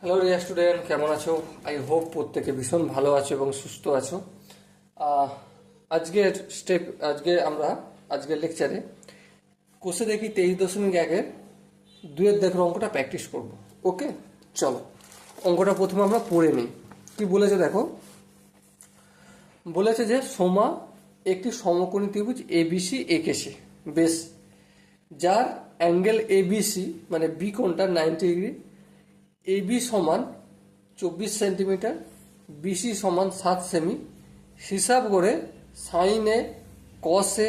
Hello Riya student, কেমন আছো? I hope প্রত্যেকে ভীষণ ভালো আছো এবং সুস্থ আছো। আহ, আজকের লেকচারে কোষে দেখি 23.1-এর দুয়ের দেখো অঙ্কটা প্র্যাকটিস করব। ওকে, চলো অঙ্কটা প্রথমে আমরা পড়ে নিই। কি বলেছে দেখো, বলেছে যে সোমা একটি সমকোণী ত্রিভুজ এবিসি এঁকেছে, বেশ, যার অ্যাঙ্গেল এবিসি মানে বি কোণটা 90 ডিগ্রি, এবি সমান 24 সেন্টিমিটার, বিসি সমান 7 সেমি। হিসাব করে sine A, cos A,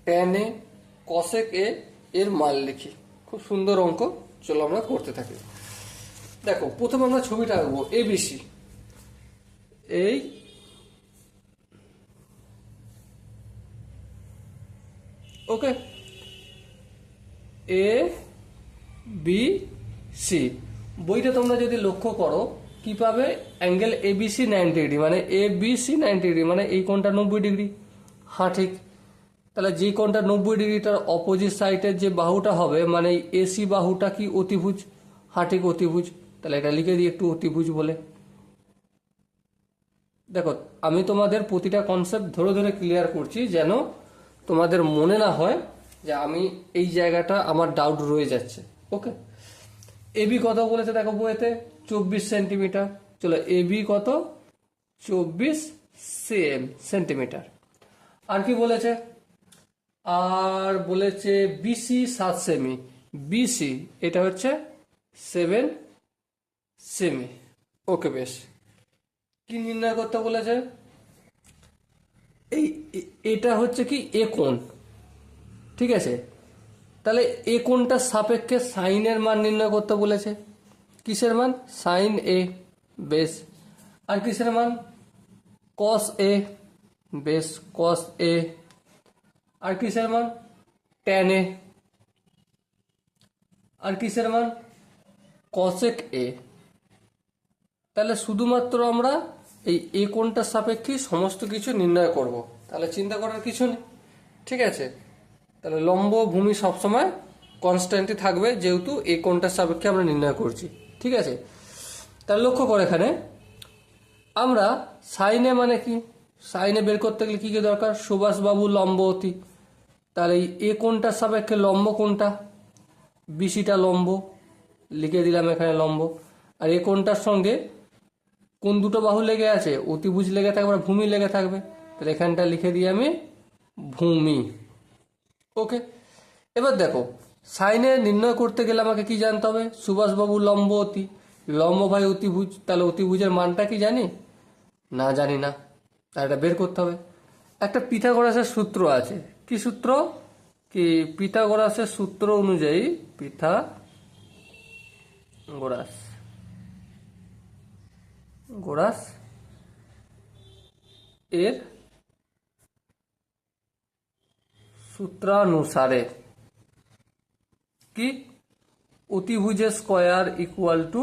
tan A, cosec A এর মান লিখি। খুব সুন্দর অঙ্ক, চলো আমরা করতে থাকি। দেখো প্রথমে আমরা ছবিটা আঁকবো এবিসি। এই ওকে, এ বি সি। বইটা তোমরা যদি লক্ষ্য করো কি পাবে, অ্যাঙ্গেল এবিসি 90 ডিগ্রি মানে এ বি সি 90 ডিগ্রি মানে এই কোণটা 90 ডিগ্রি। হ্যাঁ ঠিক, তাহলে যে কোণটা 90 ডিগ্রি তার অপোজিট সাইডের যে বাহুটা হবে মানে এসি বাহুটা কি অতিভুজ। হ্যাঁ ঠিক, অতিভুজ। তাহলে এটা লিখে দিই একটু অতিভুজ বলে। দেখো আমি তোমাদের প্রতিটা কনসেপ্ট ধরে ধরে ক্লিয়ার করছি যেন তোমাদের মনে না হয় যে আমি এই জায়গাটা আমার ডাউট রয়ে যাচ্ছে। ওকে, এবি কত বলেছে দেখো বইতে, 24 সেন্টিমিটার। চলো এবি কত, 24 সেন্টিমিটার। আর কি বলেছে, আর বলেছে বিসি 7 সেমি। বিসি এটা হচ্ছে 7 সেমি। ওকে বেশ, কি নির্ণয় করতে বলেছে, এটা হচ্ছে কি এ কোণ, ঠিক আছে। তাহলে এ কোণটার সাপেক্ষে সাইনের মান নির্ণয় করতে বলেছে। কিসের মান, সাইন এ, বেশ। আর কিসের মান, কস এ, বেশ, কস এ। আর কিসের মান, ট্যান এ। আর কিসের মান, কসেক এ। তাহলে শুধুমাত্র আমরা এই এ কোণটার সাপেক্ষে সমস্ত কিছু নির্ণয় করব, তাহলে চিন্তা করার কিছু নেই, ঠিক আছে। তাহলে লম্ব ভূমি সবসময় কনস্ট্যান্টই থাকবে যেহেতু এই কোণটার সাপেক্ষে আমরা নির্ণয় করছি, ঠিক আছে। তাহলে লক্ষ্য করে এখানে আমরা সাইনে মানে কি, সাইনে বের করতে গেলে কি কি দরকার, সুভাষবাবু লম্ব অতি। তাহলে এই এ কোণটার সাপেক্ষে লম্ব কোণটা, বিসিটা লম্ব, লিখে দিলাম এখানে লম্ব। আর এ কোণটার সঙ্গে কোন দুটো বাহু লেগে আছে, অতিভুজ লেগে থাকবে আর ভূমি লেগে থাকবে। তাহলে এখানটা লিখে দিই আমি ভূমি। ওকে, এবার দেখো সাইনে নির্ণয় করতে গেলে আমাকে কি জানতে হবে, সুভাষবাবু লম্ব অতি, লম্ব ভাই অতিভুজ। তাহলে অতিভুজের মানটা কি জানি না, জানি না, তাহলে এটা বের করতে হবে। একটা পিথাগোরাসের সূত্র আছে, কি সূত্র, কি পিথাগোরাসের সূত্র অনুযায়ী, গোরাস এর সূত্রানুসারে কি, অতিভুজের স্কয়ার ইকুয়াল টু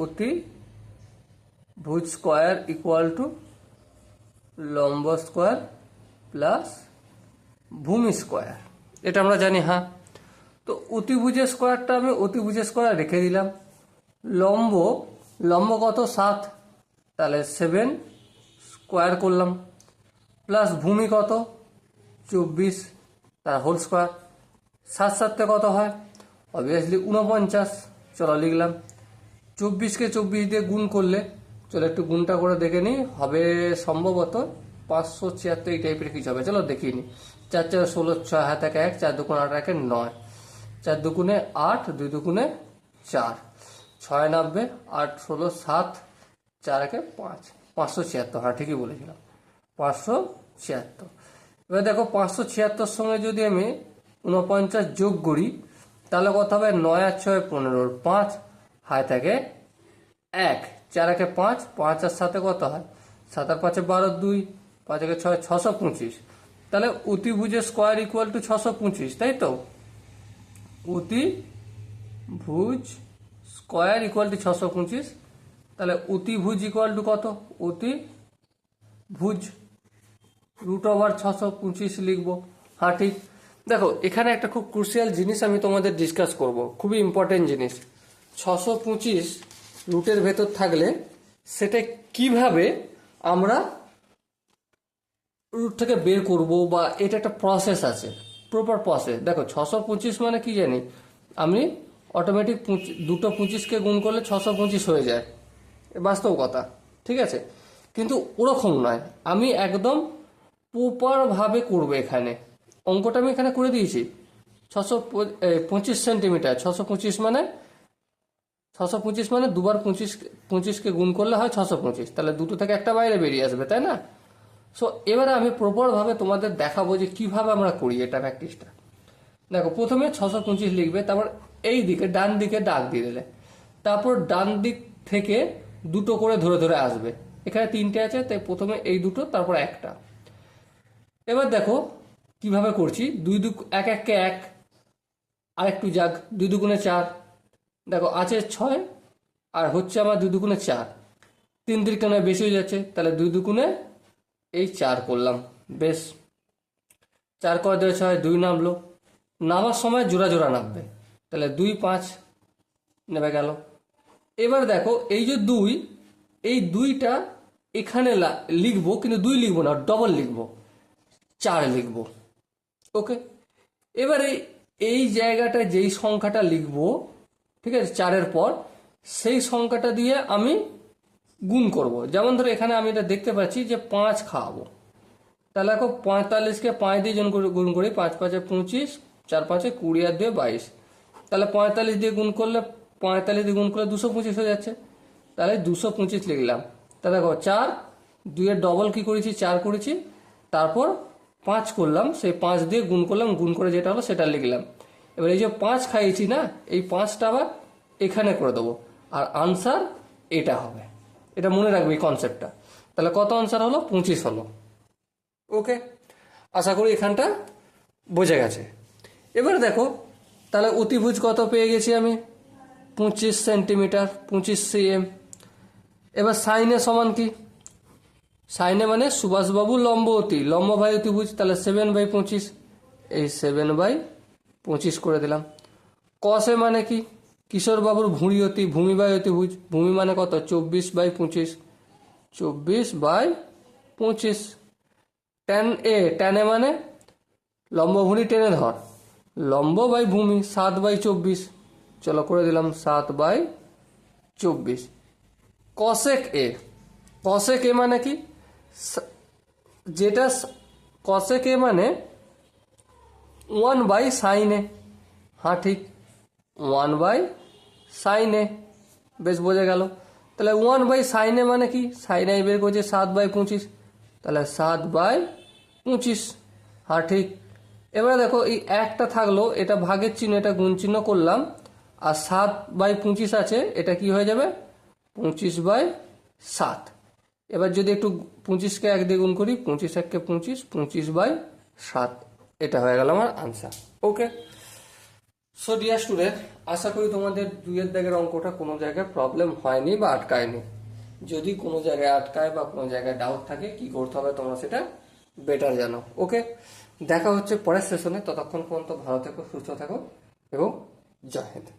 অতিভুজ স্কয়ার ইকুয়াল টু লম্ব স্কয়ার প্লাস ভূমি স্কয়ার, এটা আমরা জানি। হ্যাঁ, তো অতিভুজের স্কয়ারটা আমি অতিভুজের স্কয়ার রেখে দিলাম। লম্ব, লম্ব কত 7, তাহলে 7 স্কয়ার করলাম, প্লাস ভূমি কত 24, তার হোল স্কয়ার। 7 7 কত হয়, অবভিয়াসলি 49। চলো লিখলাম, 24কে 24 দিয়ে গুণ করলে, চলো একটু গুণটা করে দেখে নিই, হবে সম্ভবত 576 এই টাইপের কিছু হবে। চলো দেখিয়ে নিই, 4 4 16, 6 হাতে 1, 4 2 8 1 9, 4 2 8, 2 2 4, 6 90, 8 16 7, 4 1 5, 576। হ্যাঁ ঠিকই বলেছিলাম, 576। এবার দেখো 576 সঙ্গে যদি আমি 49 যোগ করি তাহলে কত হবে, 9 আর 6 15, 5 হায় থাকে 1, 4 1 5, 5 আর 7 কত হয়, 7 আর 5 12, 2, 5 1 6, 625। তাহলে অতিভুজের স্কয়ার ইকুয়াল টু 625, তাই তো, অতিভুজ স্কয়ার ইকুয়াল টু 625। তাহলে অতিভুজ ইকুয়াল টু কত, অতিভুজ √625 লিখবো। হ্যাঁ ঠিক, দেখো এখানে একটা খুব ক্রুশিয়াল জিনিস আমি তোমাদের ডিসকাস করব, খুবই ইম্পর্টেন্ট জিনিস। 625 রুটের ভেতর থাকলে সেটা কিভাবে আমরা রুট থেকে বের করব, বা এটা একটা প্রসেস আছে, প্রপার প্রসেস। দেখো 625 মানে কি জানি আমি, অটোমেটিক দুটো 25কে গুণ করলে 625 হয়ে যায়, বাস্তব কথা, ঠিক আছে। কিন্তু ওরকম নয়, আমি একদম প্রপারভাবে করবো। এখানে অঙ্কটা আমি এখানে করে দিয়েছি 625 সেন্টিমিটার। 625 মানে দুবার 25কে গুণ করলে হয় 625, তাহলে দুটো থেকে একটা বাইরে বেরিয়ে আসবে, তাই না? সো এবারে আমি প্রপারভাবে তোমাদের দেখাবো যে কিভাবে আমরা করি এটা প্র্যাকটিসটা। দেখো প্রথমে 625 লিখবে, তারপর এই দিকে ডান দিকে দাগ দিয়ে দিলে, তারপর ডান দিক থেকে দুটো করে ধরে ধরে আসবে। এখানে 3টে আছে, তাই প্রথমে এই দুটো, তারপর একটা। এবার দেখো কিভাবে করছি, 1 1 1, আর একটু যাক, 2 2 4, দেখো আছে 6, আর হচ্ছে আমার 2 2 4, 3 3 কেন বেশি হয়ে যাচ্ছে, তাহলে 2 2 এই 4 করলাম, বেশ। 4 করে 2 6, 2 নামলো, নামার সময় জোড়া জোড়া নামবে, তাহলে 2 5 নেমে গেল। এবার দেখো এই যে 2, এই 2টা এখানে লিখবো, কিন্তু 2 লিখবো না, ডবল লিখবো, 4 লিখবো। ওকে, এবারে এই জায়গাটা যেই সংখ্যাটা লিখবো, ঠিক আছে, 4-এর পর সেই সংখ্যাটা দিয়ে আমি গুণ করব। যেমন ধরো এখানে আমি এটা দেখতে পাচ্ছি যে 5 খাওয়াবো, তাহলে দেখো 45কে 5 দিয়ে গুণ করি, 5 5 25, 4 5 20, আর 2 22, তাহলে 45 দিয়ে গুণ করলে 225 হয়ে যাচ্ছে, তাহলে 225 লিখলাম। তাহলে দেখো 4, 2-এর ডবল কি করেছি, 4 করেছি, তারপর 5 করলাম, সেই 5 দিয়ে গুণ করলাম, গুণ করে যেটা হলো সেটা লিখলাম। এবার এই যে 5 খাইয়েছি না, এই 5টা আবার এখানে করে দেবো, আর আনসার এটা হবে। এটা মনে রাখবে এই কনসেপ্টটা। তাহলে কত আনসার হলো, 25 হলো। ওকে, আশা করি এখানটা বোঝা গেছে। এবারে দেখো তাহলে অতিভুজ কত পেয়ে গেছি আমি, 25 সেন্টিমিটার, 25 cm। এবার সাইনে সমান কি, সাইনে মানে সুভাষবাবু লম্ব অতি, লম্ব বাই অতিভুজ, তাহলে 7/25, এই 7/25 করে দিলাম। কসে মানে কি, কিশোরবাবুর ভুঁড়ি অতি, ভূমি বাই অতিভুজ, ভূমি মানে কত, 24/25, 24/25। ট্যানে মানে লম্ব ভুঁড়ি টেনে ধর, লম্ব বাই ভূমি, 7/24, চলো করে দিলাম 7/24। কসেক এ, কসেক এ মানে কি, যেটা কসেক এ মানে 1/sin এ, হ্যাঁ ঠিক, 1/sin এ, বেশ বোঝা গেল। তাহলে 1/sin এ মানে কি, সাইন এ বের করছে 7/25, তাহলে 7/25, হ্যাঁ ঠিক। এবারে দেখো এই একটা থাকলো, এটা ভাগের চিহ্ন, এটা গুণ চিহ্ন করলাম, আর 7/25 আছে, এটা কি হয়ে যাবে, 25/7। এবার যদি একটু 25কে 1 দিয়ে গুণ করি, 25 1 কে 25, 25/7, এটা হয়ে গেল আমার আনসার। ওকে, সো ডিয়ার স্টুডেন্ট, আশা করি তোমাদের 2-এর দাগের অঙ্কটা কোনো জায়গায় প্রবলেম হয়নি বা আটকায়নি। যদি কোনো জায়গায় আটকায় বা কোনো জায়গায় ডাউট থাকে, কি করতে হবে তোমরা সেটা বেটার জানো। ওকে, দেখা হচ্ছে পরের সেশনে, ততক্ষণ পর্যন্ত ভালো থেকো, সুস্থ থাকো এবং জয় হিন্দ।